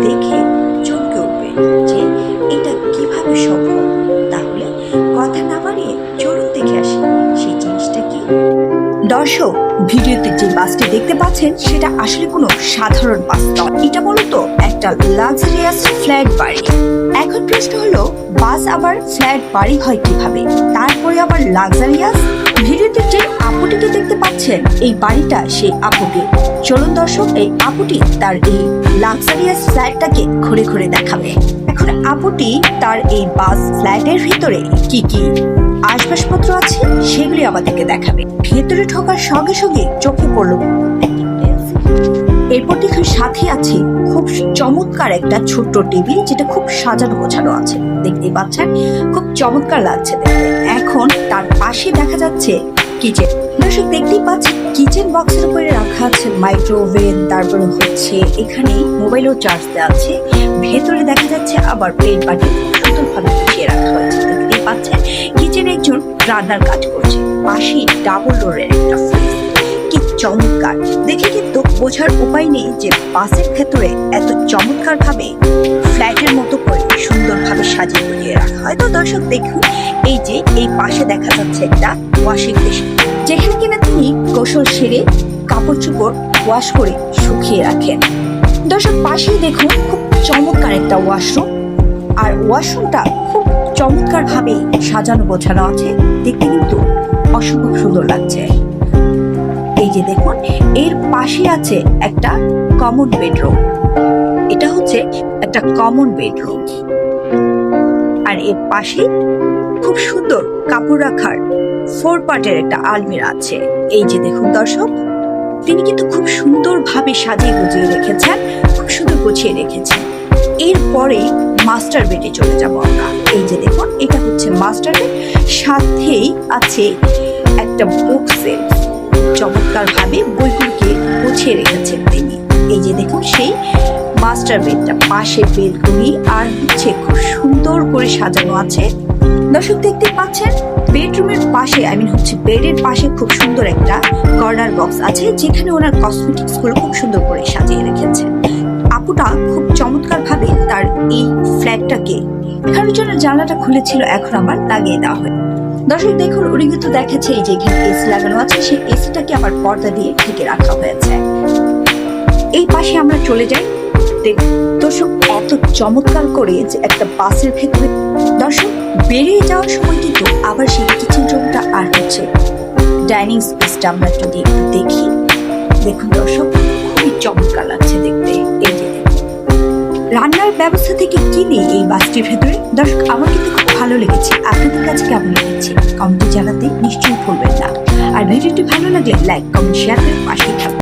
দেখে চমকে উঠবে যে এটা কিভাবে সম্ভব। তাহলে কথা না বাড়িয়ে চলুন দেখে আসি সেই জিনিসটা কি। দর্শক, ভিডিওতে যে বাসটি দেখতে পাচ্ছেন সেটা আসলে কোনো সাধারণ বাস নয়, এটা মূলত একটা লাক্সারিয়াস ফ্ল্যাট বাড়ি। এখন প্রশ্ন হলো, বাস আবার ফ্ল্যাট বাড়ি হয় কিভাবে, তারপরে আবার লাক্সারিয়াস? ভিডিওতে যে আপুটিকে দেখতে পাচ্ছেন এই বাড়িটা সেই আপুটি। চলুন দর্শক, এই আপুটি তার এই লাক্সারিয়াস ফ্ল্যাটটাকে ঘুরে ঘুরে দেখাবে। এখন আপুটি তার এই বাস ফ্ল্যাটের ভিতরে কি কি আসবাবপত্র আছে সেগুলি আমাদেরকে দেখাবে। ভেতরে ঢোকার সঙ্গে সঙ্গে চোখে পড়লো এরপর দেখুন সাথে আছে খুব চমৎকার একটা ছোট্ট টেবিল, যেটা খুব সাজানো গোছানো আছে। দেখতেই পাচ্ছেন খুব চমৎকার লাগছে দেখতে। এখন তার পাশে দেখা যাচ্ছে কিচেন। দর্শক দেখতেই পাচ্ছেন কিচেন বক্সের উপরে রাখা আছে মাইক্রোওভেন, তারপরে হচ্ছে এখানে মোবাইলও চার্জ দেওয়া আছে। ভেতরে দেখা যাচ্ছে আবার প্লেট বাটি সুন্দরভাবে গুছিয়ে রাখা হয়েছে। দেখতেই পাচ্ছেন কিচেনে একজন রান্নার কাজ করছে, পাশেই ডাবল ডোরের একটা ফ্রিজ। কি চমৎকার দেখে কিন্তু বোঝার উপায় নেই যে বাসের ভেতরে এত চমৎকার ভাবে ফ্ল্যাটের মতো করে সুন্দরভাবে সাজিয়ে গুছিয়ে রাখা হয়। তো দর্শক দেখুন, এই যে এই পাশে দেখা যাচ্ছে একটা ওয়াশিং মেশিন, যেখানে কিনা তিনি গোসল সেরে কাপড় চোপড় ওয়াশ করে শুকিয়ে রাখেন। দর্শক পাশেই দেখুন খুব চমৎকার একটা ওয়াশরুম, আর ওয়াশরুমটা খুব চমৎকার ভাবে সাজানো গোছানো আছে। দেখতে কিন্তু অসম্ভব সুন্দর লাগছে। এই যে দেখুন এর পাশে আছে একটা কমন বেডরুম, এটা হচ্ছে একটা কমন বেডরুম। আর এর পাশে খুব সুন্দর কাপড় রাখার 4 পার্টের একটা আলমিরা আছে। এই যে দেখুন দর্শক, তিনি কিন্তু খুব সুন্দর ভাবে সাজিয়ে গুছিয়ে রেখেছেন, খুব সুন্দর গুছিয়ে রেখেছেন। এরপরে মাস্টার বেডে চলে যাব আমরা। এই যে দেখুন এটা হচ্ছে মাস্টার বেড, সাথেই আছে একটা বুক সেলফ। চমৎকার ভাবে বইগুলোকে গুছিয়ে রেখেছেন তিনি। এই যে দেখুন সেই মাস্টার বেডটা, পাশে বেডগুলি আর হচ্ছে খুব সুন্দর করে সাজানো আছে। দর্শক দেখতে পাচ্ছেন বেডরুমের পাশে হচ্ছে বেডের পাশে খুব সুন্দর একটা কর্নার বক্স আছে, যেখানে ওনার কসমেটিক্স গুলো খুব সুন্দর করে সাজিয়ে রেখেছেন। আপুটা খুব চমৎকার ভাবে তার এই ফ্ল্যাটটাকে এখানের জন্য জানলাটা খুলেছিল, এখন আবার লাগিয়ে দেওয়া হয়। দর্শক দেখুন উনি কিন্তু দেখাচ্ছে এই যে এখানে এসি লাগানো আছে, সেই এসিটাকে আবার পর্দা দিয়ে ঢেকে রাখা হয়েছে। এই পাশে আমরা চলে যাই। দর্শক এত চমৎকার করে যে একটা বাসের ভেতরে দর্শক বেরিয়ে যাওয়ার সময় কিন্তু আবার সেই কিচেন রুমটা আর হচ্ছে ডাইনিং স্পেসটা আমরা যদি একটু দেখি। দেখুন দর্শক খুবই চমৎকার লাগছে দেখতে। এই যে রান্নার ব্যবস্থা থেকে কি নেই এই বাসটির ভেতরে। দর্শক আমার কিন্তু খুব ভালো লেগেছে, আপনাদের কাছে কেমন লেগেছে কমেন্টে জানাতে নিশ্চয়ই ভুলবেন না। আর ভিডিওটি ভালো লাগলে লাইক কমেন্ট শেয়ার করে পাশে থাকবেন।